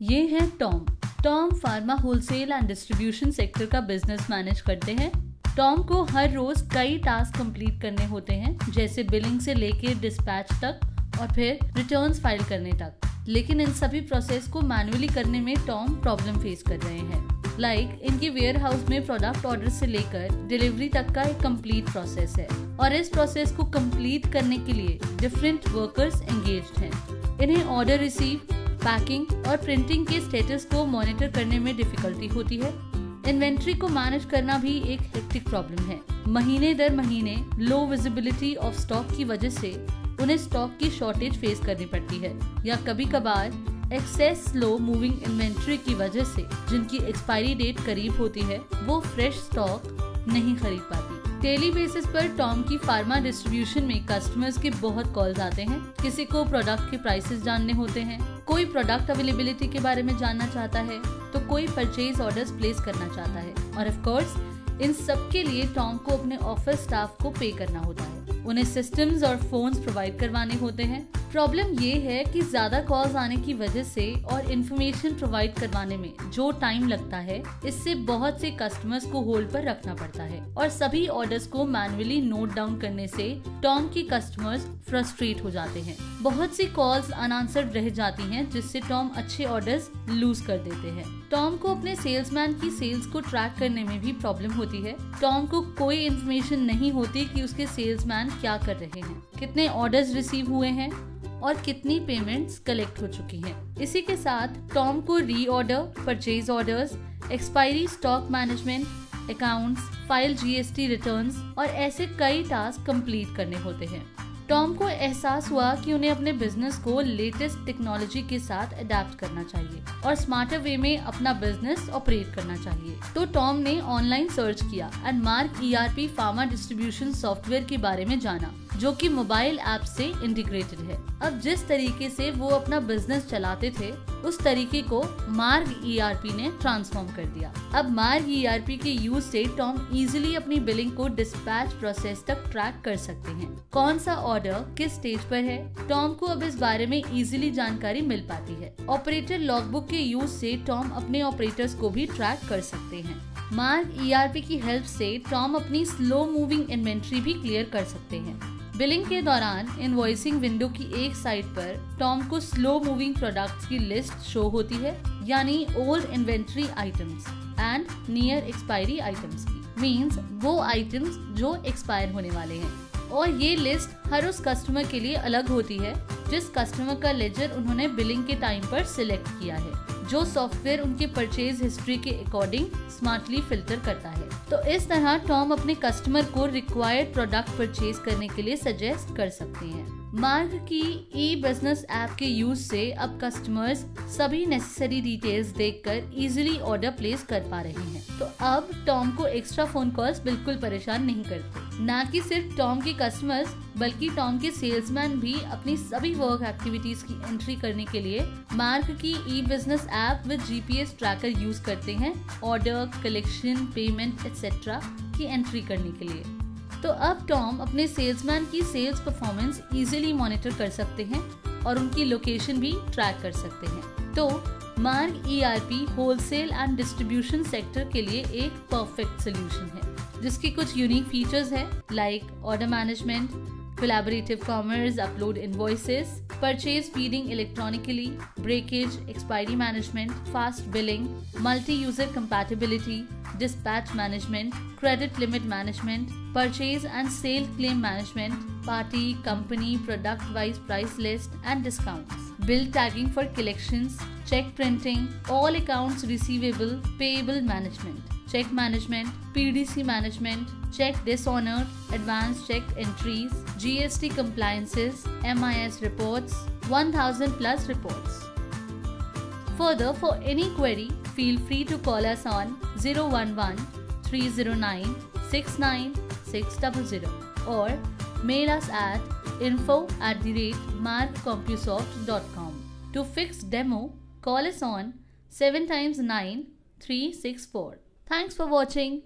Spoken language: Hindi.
ये है Tom. Tom pharma wholesale and distribution sector का बिजनेस मैनेज करते हैं। टॉम को हर रोज कई टास्क कंप्लीट करने होते हैं, जैसे बिलिंग से लेके डिस्पैच तक और फिर रिटर्न्स फाइल करने तक। लेकिन इन सभी प्रोसेस को मैन्युअली करने में टॉम प्रॉब्लम फेस कर रहे हैं। इनकी वेयर हाउस में प्रोडक्ट ऑर्डर से लेकर डिलीवरी तक का एक कंप्लीट प्रोसेस है और इस प्रोसेस को कंप्लीट करने के लिए डिफरेंट वर्कर्स एंगेज्ड हैं। इन्हें ऑर्डर रिसीव, पैकिंग और प्रिंटिंग के स्टेटस को मॉनिटर करने में डिफिकल्टी होती है। इन्वेंट्री को मैनेज करना भी एक हेक्टिक प्रॉब्लम है। महीने दर महीने लो विजिबिलिटी ऑफ स्टॉक की वजह से उन्हें स्टॉक की शॉर्टेज फेस करनी पड़ती है, या कभी कभार एक्सेस स्लो मूविंग इन्वेंट्री की वजह से जिनकी एक्सपायरी डेट करीब होती है वो फ्रेश स्टॉक नहीं खरीद पाती। डेली बेसिस पर टॉम की फार्मा डिस्ट्रीब्यूशन में कस्टमर्स के बहुत कॉल्स आते हैं। किसी को प्रोडक्ट के प्राइसेस जानने होते हैं, कोई प्रोडक्ट अवेलेबिलिटी के बारे में जानना चाहता है, तो कोई परचेज ऑर्डर्स प्लेस करना चाहता है और ऑफ कोर्स इन सब के लिए टॉम को अपने ऑफिस स्टाफ को पे करना होता है। उन्हें सिस्टम्स और फोन्स प्रोवाइड करवाने होते हैं। प्रॉब्लम ये है कि ज्यादा कॉल्स आने की वजह से और इन्फॉर्मेशन प्रोवाइड करवाने में जो टाइम लगता है, इससे बहुत से कस्टमर्स को होल्ड पर रखना पड़ता है और सभी ऑर्डर्स को मैन्युअली नोट डाउन करने से टॉम की कस्टमर्स फ्रस्ट्रेट हो जाते हैं। बहुत सी कॉल्स अनआंसर्ड रह जाती हैं, जिससे टॉम अच्छे ऑर्डर्स लूज कर देते हैं। टॉम को अपने सेल्समैन की सेल्स को ट्रैक करने में भी प्रॉब्लम होती है। टॉम को कोई इन्फॉर्मेशन नहीं होती कि उसके सेल्समैन क्या कर रहे हैं, कितने ऑर्डर्स रिसीव हुए हैं और कितनी पेमेंट्स कलेक्ट हो चुकी हैं। इसी के साथ टॉम को reorder, purchase orders, expiry stock management, accounts, file GST returns और ऐसे कई टास्क कंप्लीट करने होते हैं। टॉम को एहसास हुआ कि उन्हें अपने बिजनेस को लेटेस्ट टेक्नोलॉजी के साथ अडेप्ट करना चाहिए और स्मार्टर वे में अपना बिजनेस ऑपरेट करना चाहिए। तो टॉम ने ऑनलाइन सर्च किया and mark ERP pharma distribution software के बारे में जाना, जो कि मोबाइल ऐप से इंटीग्रेटेड है। अब जिस तरीके से वो अपना बिजनेस चलाते थे, उस तरीके को मार्ग ERP ने ट्रांसफॉर्म कर दिया। अब मार्ग ERP के यूज से टॉम इजीली अपनी बिलिंग को डिस्पैच प्रोसेस तक ट्रैक कर सकते हैं। कौन सा ऑर्डर किस स्टेज पर है, टॉम को अब इस बारे में इजीली जानकारी मिल पाती है। ऑपरेटर लॉगबुक के यूज से टॉम अपने ऑपरेटर्स को भी ट्रैक कर सकते हैं। मार्ग ERP की हेल्प से टॉम अपनी स्लो मूविंग इन्वेंट्री भी क्लियर कर सकते हैं। बिलिंग के दौरान इनवॉइसिंग विंडो की एक साइड पर टॉम को स्लो मूविंग प्रोडक्ट्स की लिस्ट शो होती है, यानी old inventory items and near expiry items की, मींस वो आइटम्स जो एक्सपायर होने वाले हैं। और ये लिस्ट हर उस कस्टमर के लिए अलग होती है जिस कस्टमर का लेजर उन्होंने बिलिंग के टाइम पर सिलेक्ट किया है, जो सॉफ्टवेयर उनके परचेज हिस्ट्री के अकॉर्डिंग स्मार्टली फिल्टर करता है। तो इस तरह टॉम अपने कस्टमर को रिक्वायर्ड प्रोडक्ट परचेज करने के लिए सजेस्ट कर सकते हैं। मार्ग की ई-बिजनेस ऐप के यूज से अब कस्टमर्स सभी नेसेसरी डिटेल्स देखकर इजीली ऑर्डर प्लेस कर पा रहे हैं। तो अब टॉम को एक्स्ट्रा फोन कॉल्स बिल्कुल परेशान नहीं करते। न कि सिर्फ टॉम के कस्टमर्स, बल्कि टॉम के सेल्समैन भी अपनी सभी वर्क एक्टिविटीज की एंट्री करने के लिए मार्ग की e business app with GPS tracker use करते हैं, ऑर्डर, कलेक्शन, पेमेंट एक्सेट्रा की एंट्री करने के लिए। तो अब टॉम अपने सेल्समैन की सेल्स परफॉर्मेंस इजीली मॉनिटर कर सकते हैं और उनकी लोकेशन भी ट्रैक कर सकते हैं। तो मार्ग ERP wholesale and distribution sector के लिए एक परफेक्ट सोल्यूशन है, जिसकी कुछ यूनिक फीचर्स है, like order management, collaborative commerce, upload invoices, purchase feeding electronically, breakage, expiry management, fast billing, multi-user compatibility, dispatch management, credit limit management, purchase and sale claim management, party, company, product-wise price list and discounts, bill tagging for collections, check printing, all accounts receivable, payable management, check management, PDC management, check dishonored, advanced check entries, GST compliances, MIS reports, 1000 plus reports. Further, for any query, feel free to call us on 011 309 69600 or mail us at info@markcompusoft.com. To fix demo, call us on 7 times 9 364. Thanks for watching.